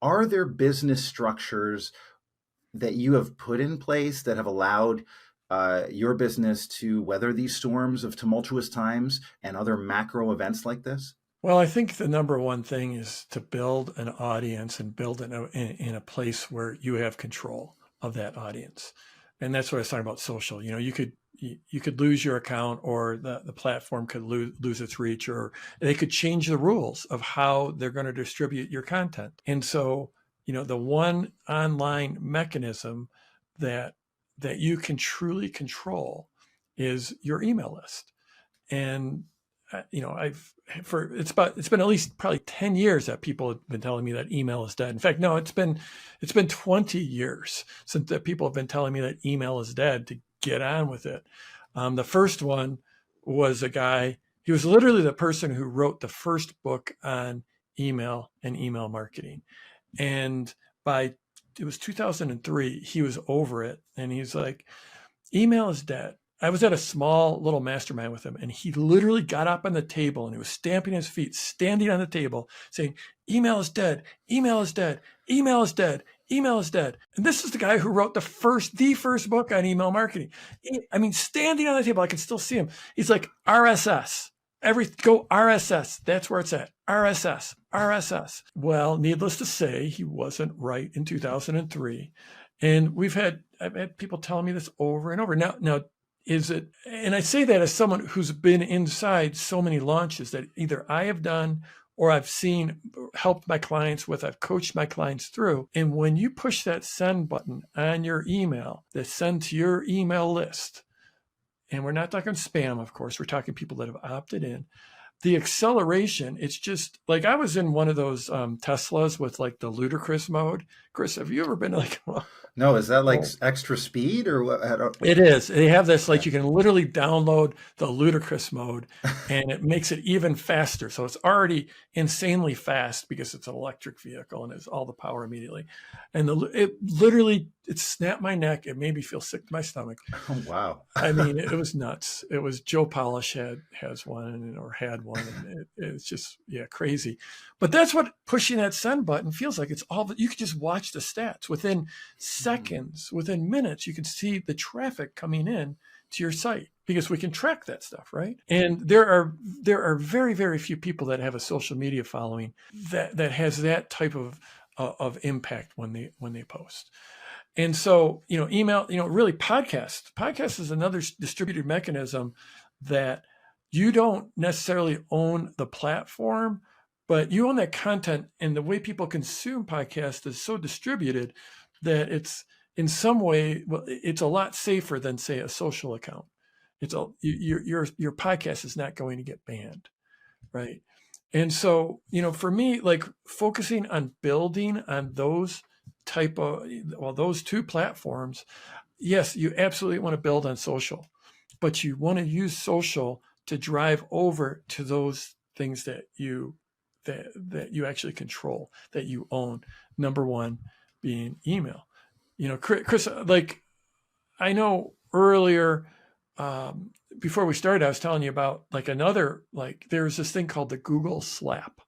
Are there business structures that you have put in place that have allowed your business to weather these storms of tumultuous times and other macro events like this? Well, I think the number one thing is to build an audience and build it in a place where you have control of that audience. And that's what I was talking about social. You could lose your account, or the platform could lose its reach, or they could change the rules of how they're going to distribute your content. And so, the one online mechanism that you can truly control is your email list. And it's been at least probably 10 years that people have been telling me that email is dead. In fact, no, it's been 20 years since that people have been telling me that email is dead, to get on with it. The first one was a guy. He was literally the person who wrote the first book on email and email marketing. And it was 2003, he was over it, and he's like, email is dead. I was at a small little mastermind with him, and he literally got up on the table and he was stamping his feet, standing on the table, saying, email is dead, email is dead, email is dead, email is dead. And this is the guy who wrote the first book on email marketing. I mean, standing on the table, I can still see him. He's like, RSS. Go RSS. That's where it's at. RSS, RSS. Well, needless to say, he wasn't right in 2003. And I've had people telling me this over and over. Now, is it, and I say that as someone who's been inside so many launches that either I have done or I've seen, helped my clients with, I've coached my clients through. And when you push that send button on your email that sends to your email list, and we're not talking spam, of course, we're talking people that have opted in, the acceleration, it's just like, I was in one of those Teslas with like the ludicrous mode. Chris, have you ever been like, No, is that like oh, extra speed or what? it is. They have this, Yeah. like, you can literally download the ludicrous mode and it makes it even faster. So it's already insanely fast because it's an electric vehicle and it's all the power immediately. And it snapped my neck. It made me feel sick to my stomach. Oh, wow. I mean, it was nuts. It was Joe Polish has one, or had one, and it's just, yeah, crazy. But that's what pushing that send button feels like. It's all that you can just watch the stats within Hmm. seconds, within minutes. You can see the traffic coming in to your site because we can track that stuff, right? And there are very, very few people that have a social media following that has that type of impact when they post. And so, email, really podcast is another distributed mechanism that you don't necessarily own the platform, but you own that content. And the way people consume podcasts is so distributed that it's in some way, well, it's a lot safer than, say, a social account. Your podcast is not going to get banned, right? And so, for me, like, focusing on building on those two platforms, yes, you absolutely want to build on social, but you want to use social to drive over to those things that you actually control, that you own. Number one being email. Chris, like, I know earlier, um, before we started, I was telling you about, like, there's this thing called the Google Slap.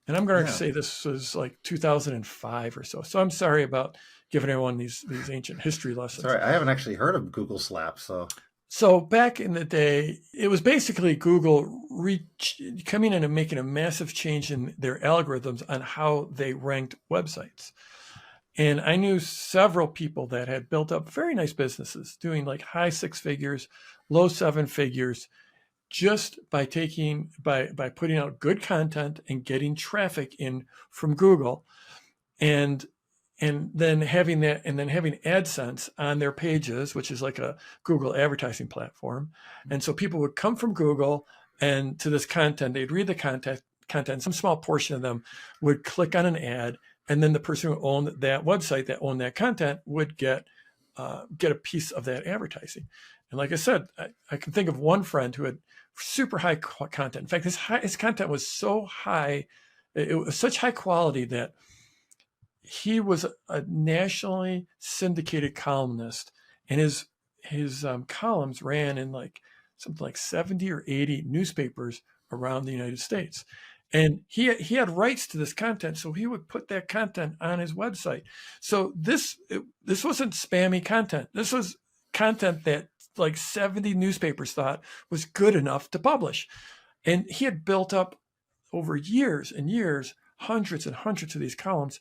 And I'm going to Yeah. say this was like 2005 or so. So I'm sorry about giving everyone these ancient history lessons. Sorry, I haven't actually heard of Google Slap. So, So back in the day, it was basically Google coming in and making a massive change in their algorithms on how they ranked websites. And I knew several people that had built up very nice businesses doing like high six figures, low seven figures, just by putting out good content and getting traffic in from Google, and then having AdSense on their pages, which is like a Google advertising platform. And so people would come from Google and to this content, they'd read the content, some small portion of them would click on an ad, and then the person who owned that website, that owned that content, would get a piece of that advertising. And like I said, I can think of one friend who had super high content. In fact, his content was so high, it was such high quality that he was a nationally syndicated columnist, and his columns ran in like something like 70 or 80 newspapers around the United States. And he had rights to this content, so he would put that content on his website. So this wasn't spammy content. This was content that like 70 newspapers thought was good enough to publish. And he had built up over years and years hundreds and hundreds of these columns,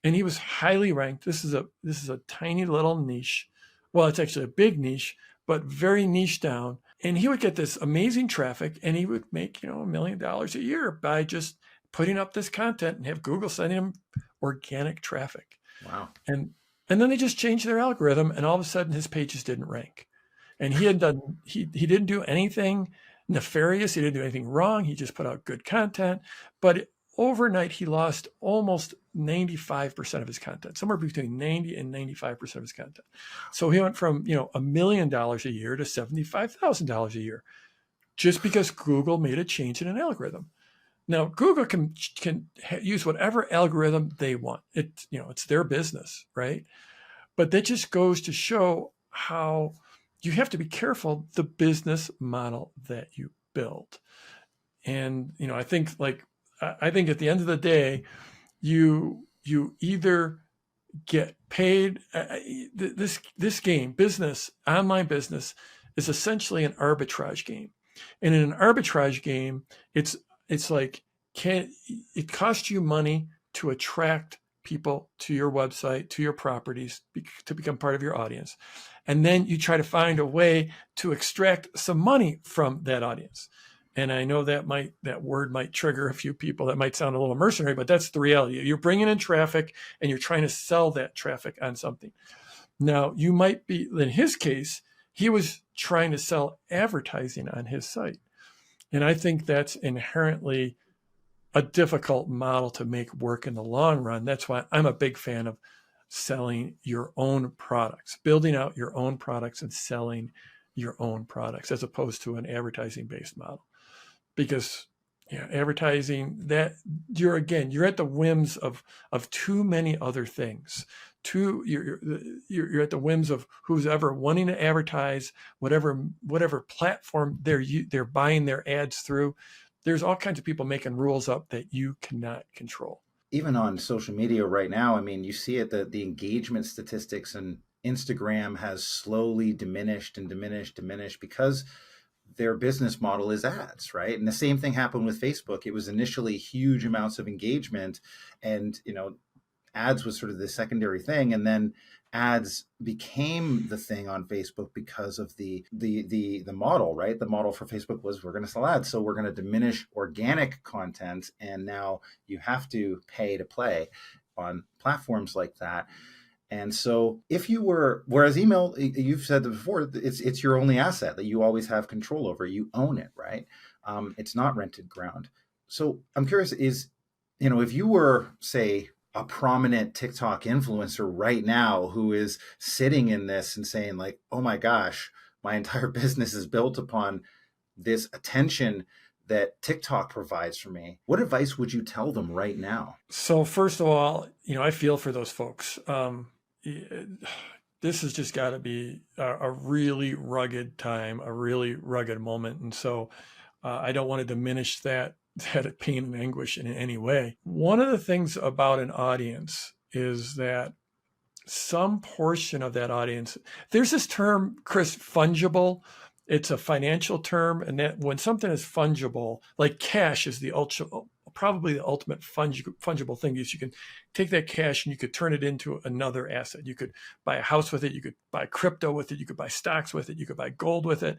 and he was highly ranked. This is a tiny little niche. Well, it's actually a big niche, but very niche down. And he would get this amazing traffic, and he would make, $1 million a year by just putting up this content and have Google sending him organic traffic. Wow. And then they just changed their algorithm, and all of a sudden his pages didn't rank. And he didn't do anything nefarious. He didn't do anything wrong. He just put out good content. But overnight, he lost almost 95% of his content, somewhere between 90 and 95% of his content. So he went from, $1 million a year to $75,000 a year, just because Google made a change in an algorithm. Now, Google can use whatever algorithm they want. It's their business, right? But that just goes to show how you have to be careful the business model that you build. And, I think at the end of the day, you either get paid. This game, business, online business, is essentially an arbitrage game. And in an arbitrage game, it's like, it costs you money to attract people to your website, to your properties, to become part of your audience. And then you try to find a way to extract some money from that audience. And I know that word might trigger a few people. That might sound a little mercenary, but that's the reality. You're bringing in traffic and you're trying to sell that traffic on something. Now, you might be, in his case, he was trying to sell advertising on his site. And I think that's inherently a difficult model to make work in the long run. That's why I'm a big fan of selling your own products, building out your own products and selling your own products, as opposed to an advertising-based model. Because advertising, that you're at the whims of too many other things. You're at the whims of who's ever wanting to advertise, whatever platform they're buying their ads through. There's all kinds of people making rules up that you cannot control. Even on social media right now, I mean, you see it, the engagement statistics, and Instagram has slowly diminished because their business model is ads, right? And the same thing happened with Facebook. It was initially huge amounts of engagement, and ads was sort of the secondary thing, and then ads became the thing on Facebook because of the model, right? The model for Facebook was, we're going to sell ads, so we're going to diminish organic content, and now you have to pay to play on platforms like that. And so whereas email, you've said that before, it's your only asset that you always have control over. You own it, right? It's not rented ground. So I'm curious, if you were, say, a prominent TikTok influencer right now who is sitting in this and saying like, oh my gosh, my entire business is built upon this attention that TikTok provides for me, what advice would you tell them right now? So first of all, I feel for those folks. This has just got to be a really rugged time, a really rugged moment. And so I don't want to diminish that pain and anguish in any way. One of the things about an audience is that some portion of that audience, there's this term, Chris, fungible. It's a financial term, and that when something is fungible, like cash is probably the ultimate fungible thing, is you can take that cash and you could turn it into another asset. You could buy a house with it. You could buy crypto with it. You could buy stocks with it. You could buy gold with it.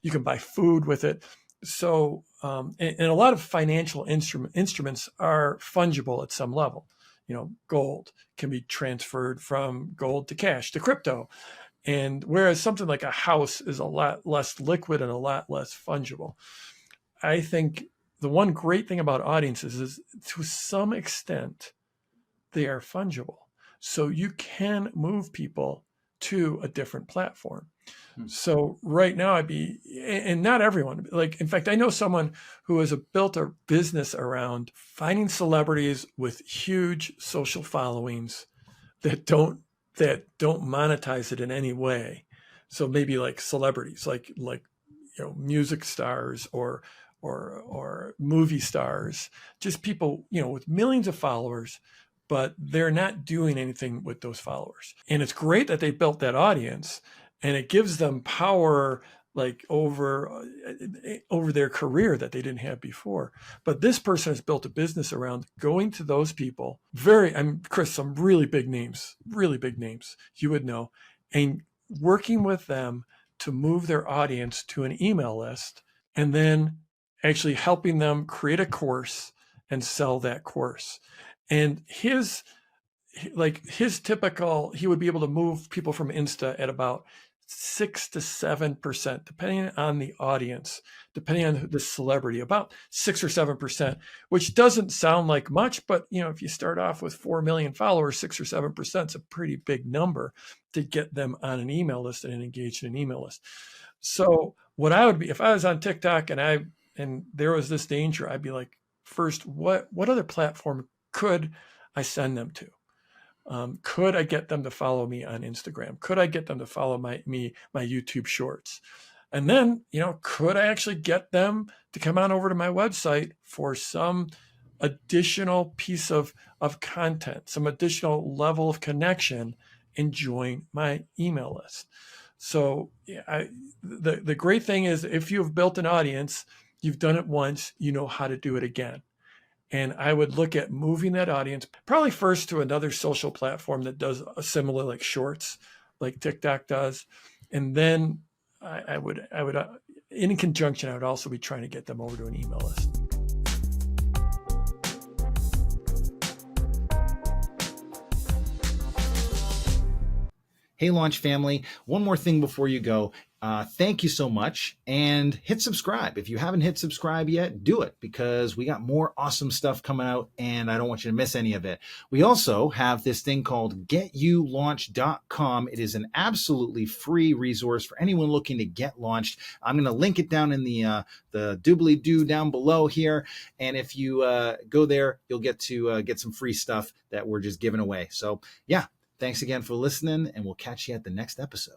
You can buy food with it. So, and a lot of financial instruments are fungible at some level. Gold can be transferred from gold to cash to crypto. And whereas something like a house is a lot less liquid and a lot less fungible. I think the one great thing about audiences is, to some extent, they are fungible. So you can move people to a different platform. So right now and not everyone, in fact, I know someone who has built a business around finding celebrities with huge social followings that don't monetize it in any way. So maybe like celebrities, like music stars or or movie stars, just people, with millions of followers, but they're not doing anything with those followers. And it's great that they built that audience, and it gives them power, like over their career that they didn't have before. But this person has built a business around going to those people. Chris, some really big names you would know, and working with them to move their audience to an email list, and then actually helping them create a course and sell that course. And his typical, he would be able to move people from Insta at about 6 to 7%, depending on the audience, depending on the celebrity, about 6 or 7%, which doesn't sound like much, but if you start off with 4 million followers, 6 or 7% is a pretty big number to get them on an email list and engaged in an email list. So what I would be, if I was on TikTok and there was this danger, I'd be like, first, what other platform could I send them to? Could I get them to follow me on Instagram? Could I get them to follow my YouTube shorts? And then, could I actually get them to come on over to my website for some additional piece of content, some additional level of connection, and join my email list? So the great thing is, if you've built an audience, you've done it once, you know how to do it again. And I would look at moving that audience probably first to another social platform that does a similar, like shorts, like TikTok does. And then I would, in conjunction, I would also be trying to get them over to an email list. Hey, Launch family, one more thing before you go. Thank you so much, and hit subscribe. If you haven't hit subscribe yet, do it, because we got more awesome stuff coming out and I don't want you to miss any of it. We also have this thing called GetYouLaunched.com. It is an absolutely free resource for anyone looking to get launched. I'm going to link it down in the doobly-doo down below here. And if you go there, you'll get to get some free stuff that we're just giving away. So yeah, thanks again for listening, and we'll catch you at the next episode.